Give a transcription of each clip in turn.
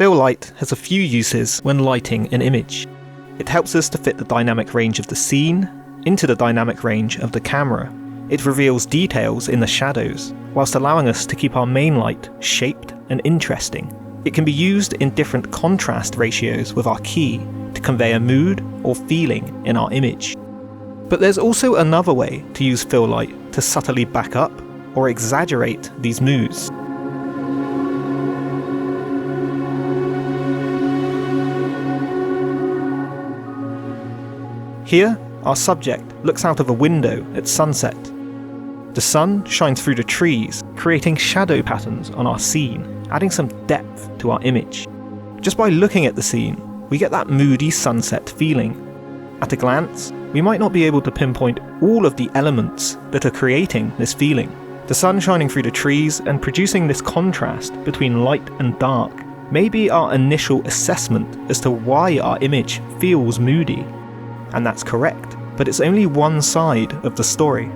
Fill light has a few uses when lighting an image. It helps us to fit the dynamic range of the scene into the dynamic range of the camera. It reveals details in the shadows, whilst allowing us to keep our main light shaped and interesting. It can be used in different contrast ratios with our key to convey a mood or feeling in our image. But there's also another way to use fill light to subtly back up or exaggerate these moods. Here, our subject looks out of a window at sunset. The sun shines through the trees, creating shadow patterns on our scene, adding some depth to our image. Just by looking at the scene, we get that moody sunset feeling. At a glance, we might not be able to pinpoint all of the elements that are creating this feeling. The sun shining through the trees and producing this contrast between light and dark may be our initial assessment as to why our image feels moody. And that's correct, but it's only one side of the story.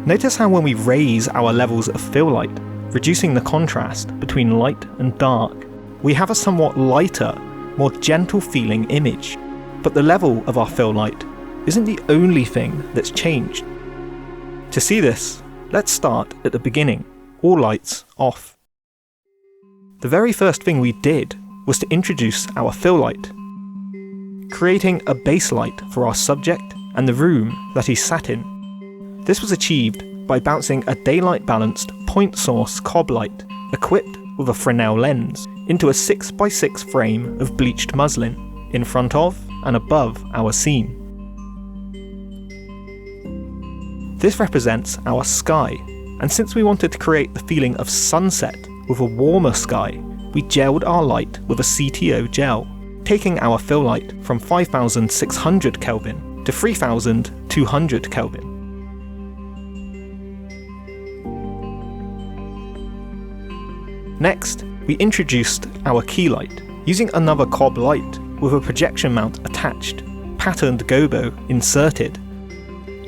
Notice how when we raise our levels of fill light, reducing the contrast between light and dark, we have a somewhat lighter, more gentle feeling image. But the level of our fill light isn't the only thing that's changed. To see this, let's start at the beginning, all lights off. The very first thing we did was to introduce our fill light, creating a base light for our subject and the room that he sat in. This was achieved by bouncing a daylight balanced point source cob light equipped with a Fresnel lens into a 6x6 frame of bleached muslin in front of and above our scene. This represents our sky, and since we wanted to create the feeling of sunset with a warmer sky, we gelled our light with a CTO gel, taking our fill light from 5600 Kelvin to 3200 Kelvin. Next, we introduced our key light, using another cob light with a projection mount attached, patterned gobo inserted.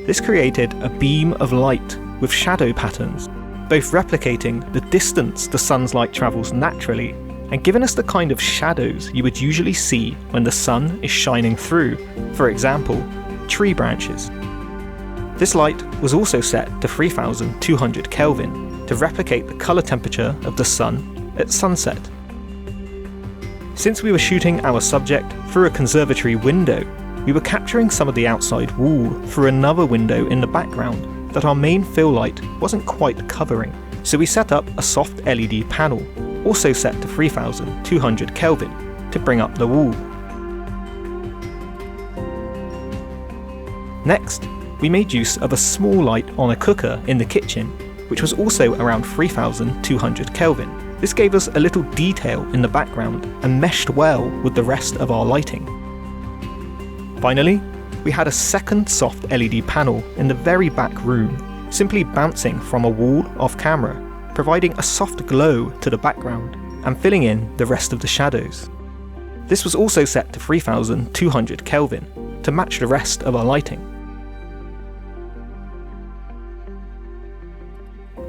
This created a beam of light with shadow patterns, both replicating the distance the sun's light travels naturally and giving us the kind of shadows you would usually see when the sun is shining through, for example, tree branches. This light was also set to 3200 Kelvin to replicate the colour temperature of the sun at sunset. Since we were shooting our subject through a conservatory window, we were capturing some of the outside wall through another window in the background that our main fill light wasn't quite covering, so we set up a soft LED panel, also set to 3200 Kelvin, to bring up the wall. Next, we made use of a small light on a cooker in the kitchen, which was also around 3200 Kelvin. This gave us a little detail in the background and meshed well with the rest of our lighting. Finally, we had a second soft LED panel in the very back room, simply bouncing from a wall off camera, providing a soft glow to the background and filling in the rest of the shadows. This was also set to 3200 Kelvin to match the rest of our lighting.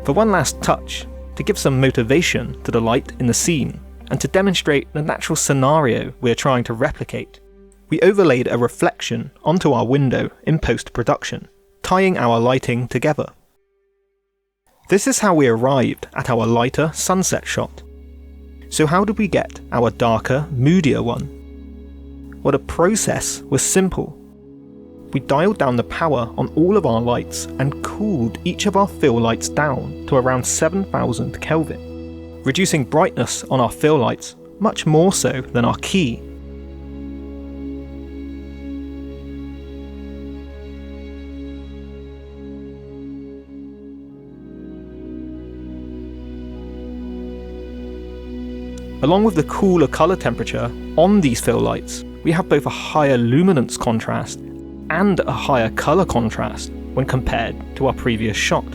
For one last touch, to give some motivation to the light in the scene and to demonstrate the natural scenario we are trying to replicate, we overlaid a reflection onto our window in post-production, tying our lighting together. This is how we arrived at our lighter sunset shot. So how did we get our darker, moodier one? Well, the process was simple. We dialed down the power on all of our lights and cooled each of our fill lights down to around 7000 Kelvin, reducing brightness on our fill lights much more so than our key. Along with the cooler colour temperature on these fill lights, we have both a higher luminance contrast and a higher colour contrast when compared to our previous shot.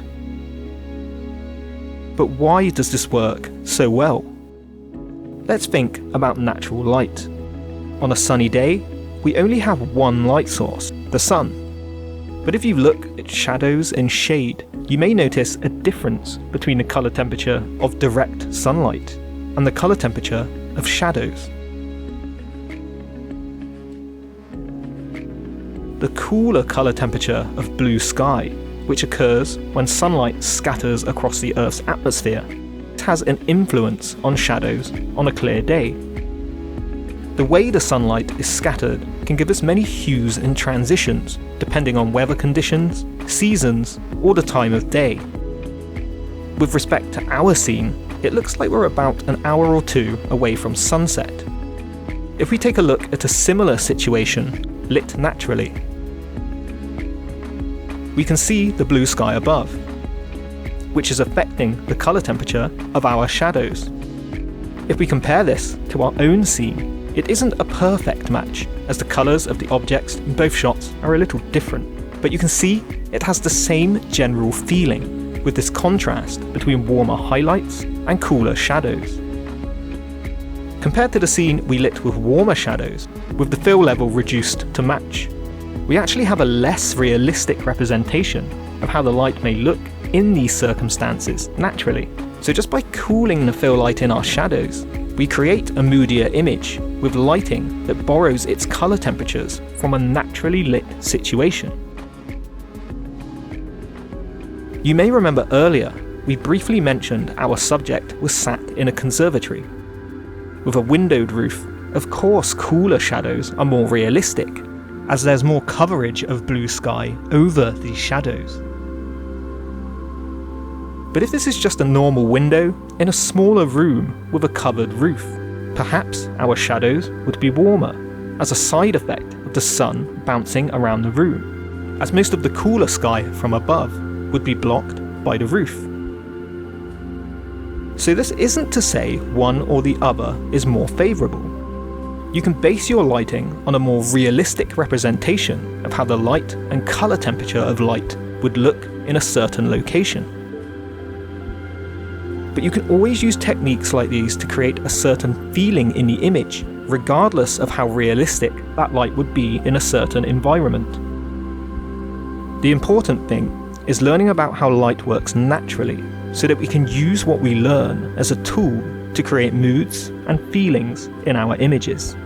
But why does this work so well? Let's think about natural light. On a sunny day, we only have one light source, the sun. But if you look at shadows and shade, you may notice a difference between the colour temperature of direct sunlight and the colour temperature of shadows. The cooler colour temperature of blue sky, which occurs when sunlight scatters across the Earth's atmosphere, has an influence on shadows on a clear day. The way the sunlight is scattered can give us many hues and transitions, depending on weather conditions, seasons, or the time of day. With respect to our scene, it looks like we're about an hour or two away from sunset. If we take a look at a similar situation, lit naturally, we can see the blue sky above, which is affecting the colour temperature of our shadows. If we compare this to our own scene, it isn't a perfect match, as the colours of the objects in both shots are a little different, but you can see it has the same general feeling, with this contrast between warmer highlights and cooler shadows. Compared to the scene we lit with warmer shadows, with the fill level reduced to match, we actually have a less realistic representation of how the light may look in these circumstances naturally. So just by cooling the fill light in our shadows, we create a moodier image with lighting that borrows its colour temperatures from a naturally lit situation. You may remember earlier, we briefly mentioned our subject was sat in a conservatory. With a windowed roof, of course cooler shadows are more realistic, as there's more coverage of blue sky over these shadows. But if this is just a normal window in a smaller room with a covered roof, perhaps our shadows would be warmer, as a side effect of the sun bouncing around the room, as most of the cooler sky from above would be blocked by the roof. So this isn't to say one or the other is more favourable. You can base your lighting on a more realistic representation of how the light and colour temperature of light would look in a certain location. But you can always use techniques like these to create a certain feeling in the image, regardless of how realistic that light would be in a certain environment. The important thing is learning about how light works naturally, so that we can use what we learn as a tool to create moods and feelings in our images.